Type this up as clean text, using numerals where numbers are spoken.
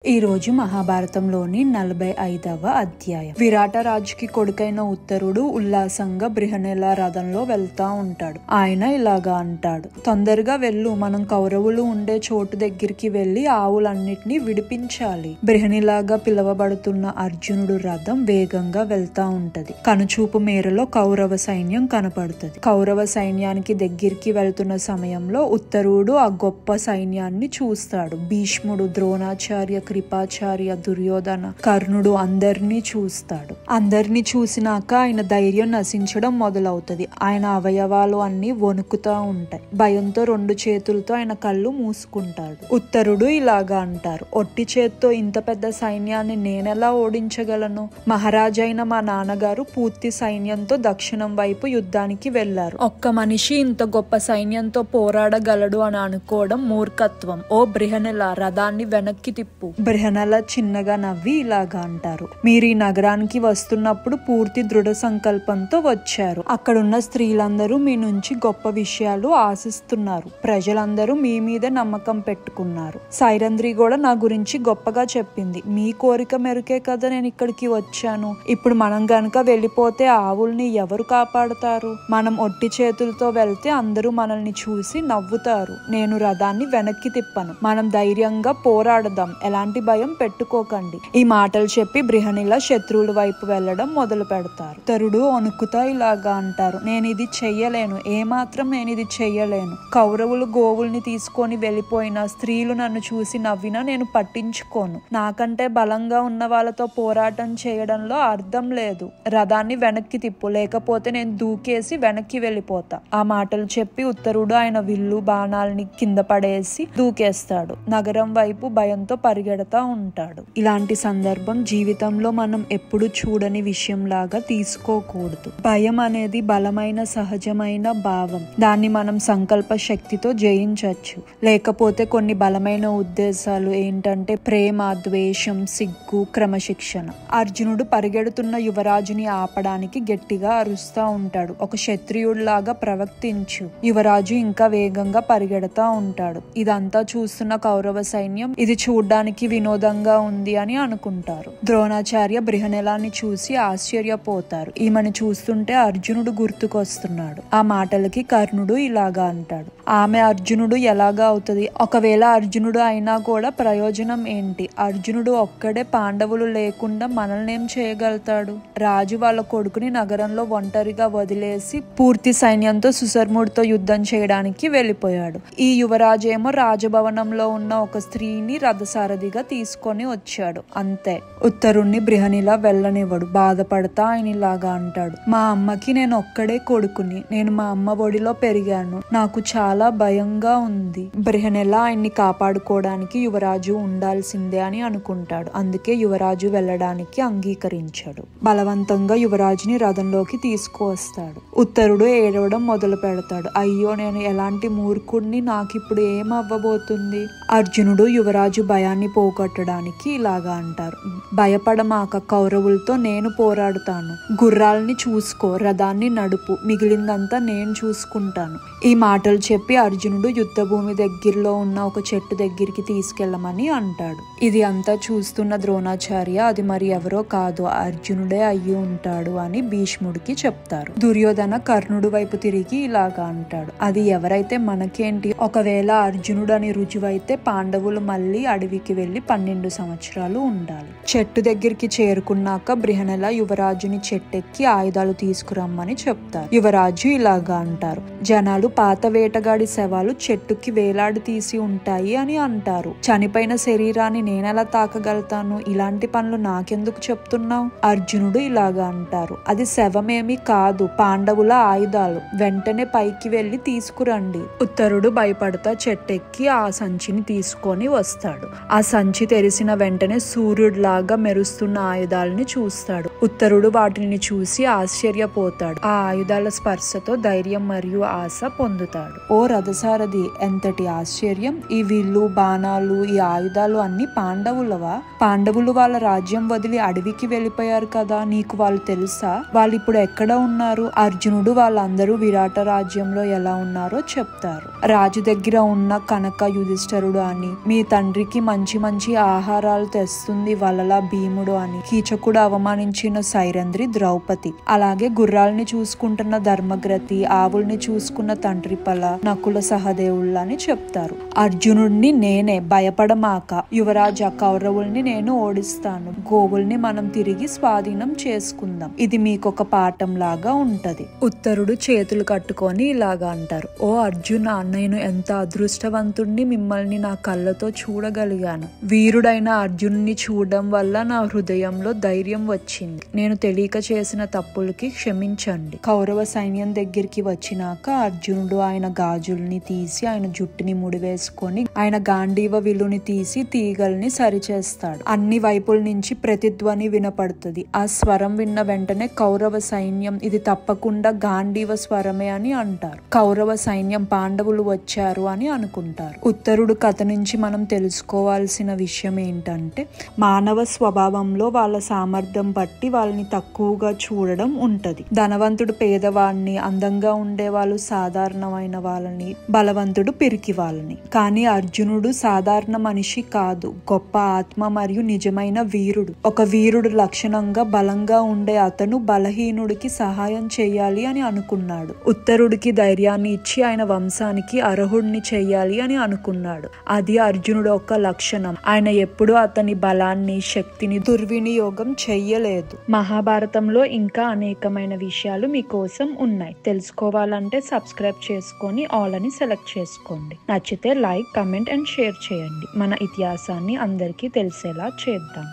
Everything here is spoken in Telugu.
ఈ రోజు మహాభారతంలోని 45వ అధ్యాయం. విరాట రాజుకి కొడుకైన ఉత్తరుడు ఉల్లాసంగా బృహనెల రథంలో వెళ్తా ఉంటాడు. ఆయన ఇలాగా అంటాడు, తొందరగా వెళ్ళు, మనం కౌరవులు ఉండే చోటు దగ్గరికి వెళ్లి ఆవులన్నిటినీ విడిపించాలి. బృహనిలాగా పిలువబడుతున్న అర్జునుడు రథం వేగంగా వెళ్తా ఉంటది. కనుచూపు మేరలో కౌరవ సైన్యం కనపడుతుంది. కౌరవ సైన్యానికి దగ్గరికి వెళ్తున్న సమయంలో ఉత్తరుడు ఆ గొప్ప సైన్యాన్ని చూస్తాడు. భీష్ముడు, ద్రోణాచార్య, కృపాచార్య, దుర్యోధన, కర్ణుడు అందరినీ చూస్తాడు. అందరినీ చూసినాక ఆయన ధైర్యం నశించడం మొదలవుతుంది. ఆయన అవయవాలు అన్ని వణుకుతా ఉంటాయి. భయంతో రెండు చేతులతో ఆయన కళ్ళు మూసుకుంటాడు. ఉత్తరుడు ఇలాగా అంటారు, ఒట్టి చేత్తో ఇంత పెద్ద సైన్యాన్ని నేనెలా ఓడించగలను? మహారాజైన మా నాన్నగారు పూర్తి సైన్యంతో దక్షిణం వైపు యుద్ధానికి వెళ్లారు. ఒక్క మనిషి ఇంత గొప్ప సైన్యంతో పోరాడగలడు అని అనుకోవడం మూర్ఖత్వం. ఓ బృహనెల, రథాన్ని వెనక్కి తిప్పు. బృహనెల చిన్నగా నవ్వి ఇలాగా అంటారు, మీరు ఈ నగరానికి వస్తున్నప్పుడు పూర్తి దృఢ సంకల్పంతో వచ్చారు. అక్కడున్న స్త్రీలందరూ మీ నుంచి గొప్ప విషయాలు ఆశిస్తున్నారు. ప్రజలందరూ మీ మీద నమ్మకం పెట్టుకున్నారు. సైరంధ్రి కూడా నా గురించి గొప్పగా చెప్పింది. మీ కోరిక మేరకే కదా నేను ఇక్కడికి వచ్చాను. ఇప్పుడు మనం గనక వెళ్ళిపోతే ఆవుల్ని ఎవరు కాపాడతారు? మనం ఒట్టి చేతులతో వెళ్తే అందరూ మనల్ని చూసి నవ్వుతారు. నేను రథాన్ని వెనక్కి తిప్పను. మనం ధైర్యంగా పోరాడదాం. ఎలాంటి భయం పెట్టుకోకండి. ఈ మాటలు చెప్పి బృహనిల శత్రువుల వైపు వెళ్లడం మొదలు పెడతారు. ఉత్తరుడు వణుకుతా ఇలాగా అంటారు, నేను ఇది చెయ్యలేను. ఏమాత్రం నేను ఇది చెయ్యలేను. కౌరవులు గోవుల్ని తీసుకొని వెళ్ళిపోయిన స్త్రీలు నన్ను చూసి నవ్వినా నేను పట్టించుకోను. నాకంటే బలంగా ఉన్న వాళ్ళతో పోరాటం చేయడంలో అర్థం లేదు. రథాన్ని వెనక్కి తిప్పు, లేకపోతే నేను దూకేసి వెనక్కి వెళ్ళిపోతా. ఆ మాటలు చెప్పి ఉత్తరుడు ఆయన విల్లు బాణాలని కింద పడేసి దూకేస్తాడు. నగరం వైపు భయంతో పరిగెడతా ఉంటాడు. ఇలాంటి సందర్భం జీవితంలో మనం ఎప్పుడు చూడని విషయంలాగా తీసుకోకూడదు. భయం అనేది బలమైన సహజమైన భావం. దాన్ని మనం సంకల్ప శక్తితో జయించవచ్చు. లేకపోతే కొన్ని బలమైన ఉద్దేశాలు ఏంటంటే ప్రేమ, ద్వేషం, సిగ్గు, క్రమశిక్షణ. అర్జునుడు పరిగెడుతున్న యువరాజుని ఆపడానికి గట్టిగా అరుస్తా ఉంటాడు. ఒక క్షత్రియుడిలాగా ప్రవర్తించు. యువరాజు ఇంకా వేగంగా పరిగెడతా ఉంటాడు. ఇదంతా చూస్తున్న కౌరవ సైన్యం ఇది చూడ్డానికి వినోదంగా ఉంది అని అనుకుంటారు. ద్రోణాచార్య బృహనెలాన్ని చూసి ఆశ్చర్యపోతారు. ఈమెను చూస్తుంటే అర్జునుడు గుర్తుకొస్తున్నాడు. ఆ మాటలకి కర్ణుడు ఇలాగా అంటాడు, ఆమె అర్జునుడు ఎలాగా అవుతుంది? ఒకవేళ అర్జునుడు అయినా కూడా ప్రయోజనం ఏంటి? అర్జునుడు ఒక్కడే పాండవులు లేకుండా మనల్ని ఏం చేయగలుగుతాడు? రాజు వాళ్ళ కొడుకుని నగరంలో ఒంటరిగా వదిలేసి పూర్తి సైన్యంతో సుశర్ముడితో యుద్ధం చేయడానికి వెళ్ళిపోయాడు. ఈ యువరాజు ఏమో రాజభవనంలో ఉన్న ఒక స్త్రీని రథసారథిగా తీసుకొని వచ్చాడు. అంతే. ఉత్తరుణ్ణి బృహనిల వెళ్ళనివ్వడు. బాధపడతా ఆయన ఇలాగా అంటాడు, మా అమ్మకి నేను ఒక్కడే కొడుకుని. నేను మా అమ్మ ఒడిలో పెరిగాను. నాకు చాలా భయంగా ఉంది. బృహనెల ఆయన్ని కాపాడుకోవడానికి యువరాజు ఉండాల్సిందే అని అనుకుంటాడు. అందుకే యువరాజు వెళ్ళడానికి అంగీకరించాడు. బలవంతంగా యువరాజుని రథంలోకి తీసుకువస్తాడు. ఉత్తరుడు ఏడవడం మొదలు పెడతాడు. అయ్యో, నేను ఎలాంటి మూర్ఖుడిని, నాకిప్పుడు ఏమవ్వబోతుంది? అర్జునుడు యువరాజు భయాన్ని పోగొట్టడానికి ఇలాగా అంటారు, భయపడమాక, కౌరవులతో నేను పోరాడుతాను. గుర్రాల్ని చూసుకో, రథాన్ని నడుపు, మిగిలిందంతా నేను చూసుకుంటాను. ఈ మాటలు చెప్పి అర్జునుడు యుద్ధ భూమి దగ్గరలో ఉన్న ఒక చెట్టు దగ్గరికి తీసుకెళ్లమని అంటాడు. ఇది అంతా చూస్తున్న ద్రోణాచార్య అది మరి ఎవరో కాదు, అర్జునుడే అయ్యి ఉంటాడు అని భీష్ముడికి చెప్తారు. దుర్యోధన కర్ణుడు వైపు తిరిగి ఇలాగా అంటాడు, అది ఎవరైతే మనకేంటి? ఒకవేళ అర్జునుడు అని రుజువైతే పాండవులు మళ్ళీ అడవికి వెళ్లి 12 సంవత్సరాలు ఉండాలి. చెట్టు దగ్గరికి చేరుకున్నాక బృహనెల యువరాజుని చెట్టెక్కి ఆయుధాలు తీసుకురమ్మని చెప్తారు. యువరాజు ఇలాగా అంటారు, జనాలు పాత వేటగాడి శవాలు చెట్టుకి వేలాడి తీసి ఉంటాయి అని అంటారు. చనిపోయిన శరీరాన్ని నేనెలా తాకగలుగుతాను? ఇలాంటి పనులు నాకెందుకు చెప్తున్నావు? అర్జునుడు ఇలాగా అంటారు, అది శవమేమి కాదు, పాండవుల ఆయుధాలు. వెంటనే పైకి వెళ్లి తీసుకురండి. ఉత్తరుడు భయపడతా చెట్టెక్కి ఆ సంచిని తీసుకొని వస్తాడు. ఆ సంచి తెరిసిన వెంటనే సూర్యుడిలాగా మెరుస్తున్న ఆయుధాలని చూస్తాడు. ఉత్తరుడు వాటిని చూసి ఆశ్చర్యపోతాడు. ఆ ఆయుధాల స్పర్శతో ధైర్యం మరియు ఆశ పొందుతాడు. ఓ రథసారథి, ఎంతటి ఆశ్చర్యం! ఈ విల్లు బాణాలు ఈ ఆయుధాలు అన్ని పాండవులవా? పాండవులు వాళ్ళ రాజ్యం వదిలి అడవికి వెళ్ళిపోయారు కదా, నీకు వాళ్ళు తెలుసా? వాళ్ళు ఇప్పుడు ఎక్కడ ఉన్నారు? అర్జునుడు వాళ్ళందరూ విరాట రాజ్యంలో ఎలా ఉన్నారో చెప్తారు. రాజు దగ్గర ఉన్న కనక యుధిష్ఠరుడు అని, మీ తండ్రికి మంచి మంచి ఆహారాలు తెస్తుంది వలలా భీముడు అని, కీచకుడు అవమానించిన సైరంధ్రి ద్రౌపది, అలాగే గుర్రాల్ని చూసుకుంటున్న ధర్మగ్రతి, ఆవుల్ని చూసుకున్న తండ్రిపల, నకుల సహదేవుళ్ళని చెప్తారు. అర్జునుడిని నేనే, భయపడమాక యువరాజ, కౌరవుల్ని నేను ఓడిస్తాను, గోవుల్ని మనం తిరిగి స్వాధీనం చేసుకుందాం, ఇది మీకొక పాఠం లాగా ఉంటది. ఉత్తరుడు చేతులు కట్టుకొని ఇలాగా అంటారు, ఓ అర్జున, నేను ఎంత అదృష్టవంతుణ్ణి, మిమ్మల్ని నా కళ్ళతో చూడగలిగాను. వీరుడైన అర్జునుని చూడడం వల్ల నా హృదయంలో ధైర్యం వచ్చింది. నేను తెలియక చేసిన తప్పులకి క్షమించండి. కౌరవ సైన్యం దగ్గరికి వచ్చినాక అర్జునుడు ఆయన గాజుల్ని తీసి ఆయన జుట్టుని ముడివేసుకొని ఆయన గాంధీవ విల్లుని తీసి తీగల్ని సరిచేస్తాడు. అన్ని వైపుల నుంచి ప్రతిధ్వని వినపడుతుంది. ఆ స్వరం విన్న వెంటనే కౌరవ సైన్యం ఇది తప్పకుండా గాంధీవ స్వరమే అని అంటారు. కౌరవ సైన్యం పాండవులు వచ్చారు అని అనుకుంటారు. ఉత్తరుడు కథ నుంచి మనం తెలుసుకోవాల్సిన విషయం ఏంటంటే, మానవ స్వభావంలో వాళ్ళ సామర్థ్యం బట్టి వాళ్ళని తక్కువగా చూడడం ఉంటది. ధనవంతుడు పేదవాడిని, అందంగా ఉండే వాళ్ళు సాధారణమైన వాళ్ళని, బలవంతుడు పిరికి వాళ్ళని. కానీ అర్జునుడు సాధారణ మనిషి కాదు, గొప్ప ఆత్మ మరియు నిజమైన వీరుడు. ఒక వీరుడు లక్షణంగా బలంగా ఉండే అతను బలహీనుడికి సహాయం చేయాలి అని అనుకున్నాడు. ఉత్తరుడికి ధైర్యాన్ని ఇచ్చి ఆయన వంశానికి అర్హుడిని చెయ్యాలి అని అనుకున్నాడు. అది అర్జునుడు ఒక లక్షణం. ఆయన ఎప్పుడూ అతని బలాన్ని, శక్తిని దుర్వినియోగం చెయ్యలేదు. మహాభారతంలో ఇంకా అనేకమైన విషయాలు మీకోసం ఉన్నాయి. తెలుసుకోవాలంటే సబ్స్క్రైబ్ చేసుకొని ఆల్ అని సెలెక్ట్ చేసుకోండి. నచ్చితే లైక్, కమెంట్ అండ్ షేర్ చేయండి. మన ఇతిహాసాన్ని అందరికీ తెలిసేలా చేద్దాం.